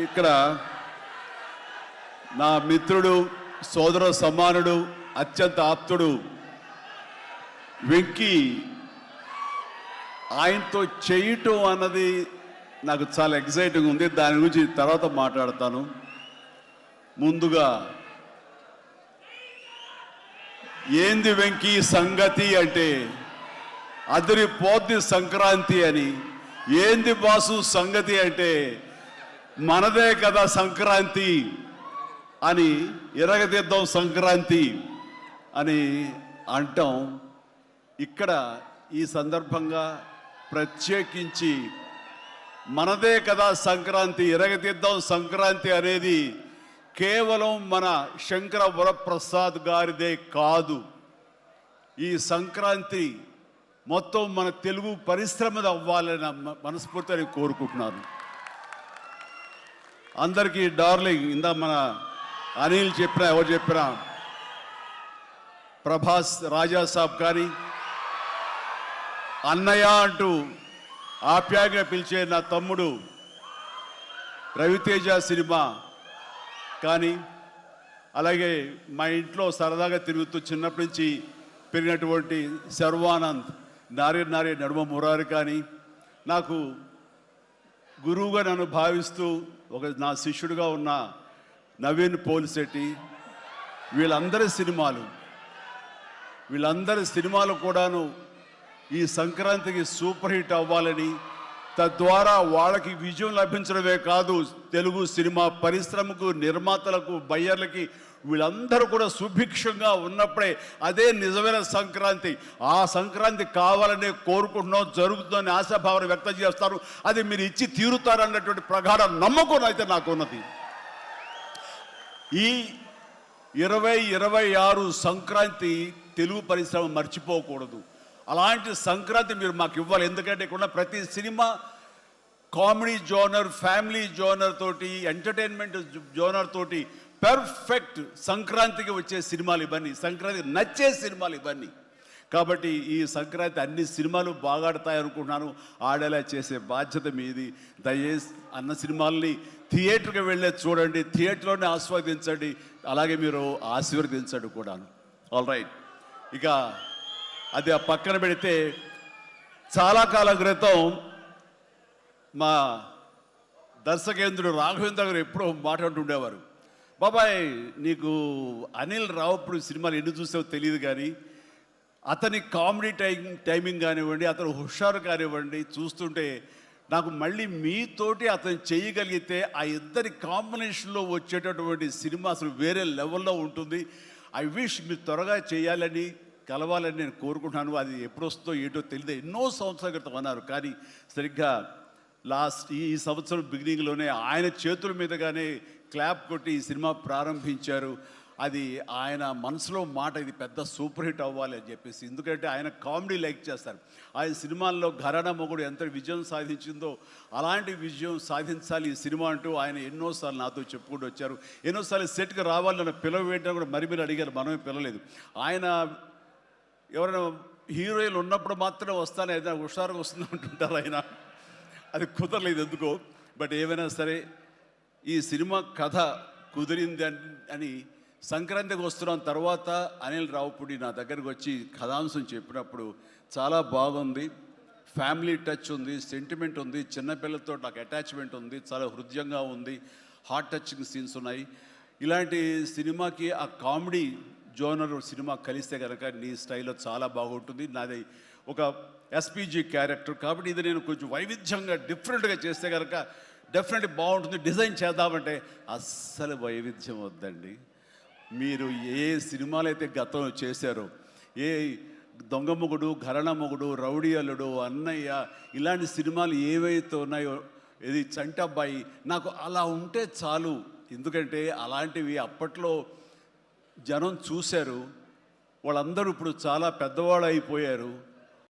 ఇక్కడ నా మిత్రుడు సోదర సమానుడు అత్యంత ఆప్తుడు వెంకీ ఆయనతో చేయటం అన్నది నాకు చాలా ఎక్సైటింగ్ ఉంది. దాని గురించి తర్వాత మాట్లాడతాను. ముందుగా ఏంది వెంకీ సంగతి అంటే అదిరిపోద్ది సంక్రాంతి అని. ఏంది బాసు సంగతి అంటే మనదే కదా సంక్రాంతి అని, ఇరగదిద్దాం సంక్రాంతి అని అంటాం. ఇక్కడ ఈ సందర్భంగా ప్రత్యేకించి మనదే కదా సంక్రాంతి, ఇరగదిద్దాం సంక్రాంతి అనేది కేవలం మన శంకర వరప్రసాద్ గారిదే కాదు. ఈ సంక్రాంతి మొత్తం మన తెలుగు పరిశ్రమది అవ్వాలని మనస్ఫూర్తిగా కోరుకుంటున్నాను. అందరికీ డార్లింగ్, ఇందా మన అనిల్ చెప్పినా ఎవరు చెప్పినా, ప్రభాస్ రాజా సాబ్ కానీ, అన్నయ్య అంటూ ఆప్యాయంగా పిలిచే నా తమ్ముడు రవితేజ సినిమా కానీ, అలాగే మా ఇంట్లో సరదాగా తిరుగుతూ చిన్నప్పటి నుంచి పెరిగినటువంటి శర్వానంద్, నారి నడుమ మురారి కానీ, నాకు గురువుగా నన్ను భావిస్తూ నా శిష్యుడిగా ఉన్న నవీన్ పోలిశెట్టి, వీళ్ళందరి సినిమాలు కూడాను ఈ సంక్రాంతికి సూపర్ హిట్ అవ్వాలని, తద్వారా వాళ్ళకి విజయం లభించడమే కాదు, తెలుగు సినిమా పరిశ్రమకు, నిర్మాతలకు, బయ్యర్లకి వీళ్ళందరూ కూడా సుభిక్షంగా ఉన్నప్పుడే అదే నిజమైన సంక్రాంతి. ఆ సంక్రాంతి కావాలనే కోరుకుంటున్నాం, జరుగుతుందని ఆశాభావాన్ని వ్యక్తం చేస్తారు. అది మీరు ఇచ్చి తీరుతారన్నటువంటి ప్రగాఢ నమ్మకం అయితే నాకు ఉన్నది. ఈ 2026 సంక్రాంతి తెలుగు పరిశ్రమ మర్చిపోకూడదు. అలాంటి సంక్రాంతి మీరు మాకు ఇవ్వాలి. ఎందుకంటే ఇక్కడ ప్రతి cinema comedy genre, family genre తోటి, ఎంటర్టైన్మెంట్ జోనర్ తోటి పర్ఫెక్ట్ సంక్రాంతికి వచ్చే సినిమాలు ఇవన్నీ, సంక్రాంతికి నచ్చే సినిమాలు ఇవన్నీ. కాబట్టి ఈ సంక్రాంతి అన్ని సినిమాలు బాగా ఆడతాయి అనుకుంటున్నాను. ఆడేలా చేసే బాధ్యత మీది. దయచేసి అన్న సినిమాల్ని థియేటర్కి వెళ్ళే చూడండి, థియేటర్లోనే ఆస్వాదించండి, అలాగే మీరు ఆశీర్వదించండి కూడాను. ఆల్ రైట్, ఇక అది ఆ పక్కన పెడితే, చాలా కాలం క్రితం మా దర్శకేంద్రుడు రాఘవేంద్ర గారు ఎప్పుడో మాట్లాడుతుండేవారు, బాబాయ్ నీకు అనిల్ రావుప్పుడు సినిమాలు ఎన్ని చూసావో తెలియదు కానీ అతని కామెడీ టైమింగ్ కానివ్వండి, అతను హుషారు కానివ్వండి, చూస్తుంటే నాకు మళ్ళీ మీతోటి అతను చేయగలిగితే ఆ ఇద్దరి కాంబినేషన్లో వచ్చేటటువంటి సినిమా అసలు వేరే లెవెల్లో ఉంటుంది. ఐ విష్ మీరు త్వరగా చేయాలని, కలవాలని నేను కోరుకుంటున్నాను. అది ఎప్పుడు వస్తుందో ఏంటో తెలియదు. ఎన్నో సంవత్సరాల క్రితం అన్నారు, కానీ సరిగ్గా ఈ సంవత్సరం బిగినింగ్లోనే ఆయన చేతుల మీదుగానే క్లాప్ కొట్టి ఈ సినిమా ప్రారంభించారు. అది ఆయన మనసులో మాట, ఇది పెద్ద సూపర్ హిట్ అవ్వాలి అని చెప్పేసి. ఎందుకంటే ఆయన కామెడీ లైక్ చేస్తారు. ఆయన సినిమాల్లో ఘరానా మొగుడు ఎంత విజయం సాధించిందో అలాంటి విజయం సాధించాలి ఈ సినిమా అంటూ ఆయన ఎన్నోసార్లు నాతో చెప్పుకుంటూ వచ్చారు. ఎన్నోసార్లు సెట్కి రావాలని పిలవేంటని కూడా మరి అడిగారు, మనమే పిలలేదు. ఆయన ఎవరైనా హీరోయిన్లు ఉన్నప్పుడు మాత్రమే వస్తాను, ఏదైనా హుషారుగా వస్తుంది అంటుంటారు ఆయన. అది కుదరలేదు ఎందుకో. బట్ ఏమైనా సరే ఈ సినిమా కథ కుదిరింది అని సంక్రాంతికి వస్తున్నాం తర్వాత అనిల్ రావుపూడి నా దగ్గరకు వచ్చి కథాంశం చెప్పినప్పుడు చాలా బాగుంది, ఫ్యామిలీ టచ్ ఉంది, సెంటిమెంట్ ఉంది, చిన్నపిల్లలతో నాకు అటాచ్మెంట్ ఉంది, చాలా హృదయంగా ఉంది, హార్ట్ టచింగ్ సీన్స్ ఉన్నాయి. ఇలాంటి సినిమాకి ఆ కామెడీ జోనర్ సినిమా కలిస్తే కనుక నీ స్టైల్లో చాలా బాగుంటుంది. నాది ఒక ఎస్పీజీ క్యారెక్టర్ కాబట్టి ఇది నేను కొంచెం వైవిధ్యంగా డిఫరెంట్గా చేస్తే కనుక డెఫినెట్లీ బాగుంటుంది. డిజైన్ చేద్దామంటే అస్సలు వైవిధ్యం వద్దండి. మీరు ఏ సినిమాలు అయితే గతంలో చేశారో, ఏ దొంగ మొగుడు, ఘరణ మొగుడు, రౌడీ అల్లుడు, అన్నయ్య, ఇలాంటి సినిమాలు ఏవైతే ఉన్నాయో, ఇది చంటబ్బాయి, నాకు అలా ఉంటే చాలు. ఎందుకంటే అలాంటివి అప్పట్లో జనం చూశారు, వాళ్ళందరూ ఇప్పుడు చాలా పెద్దవాళ్ళు అయిపోయారు.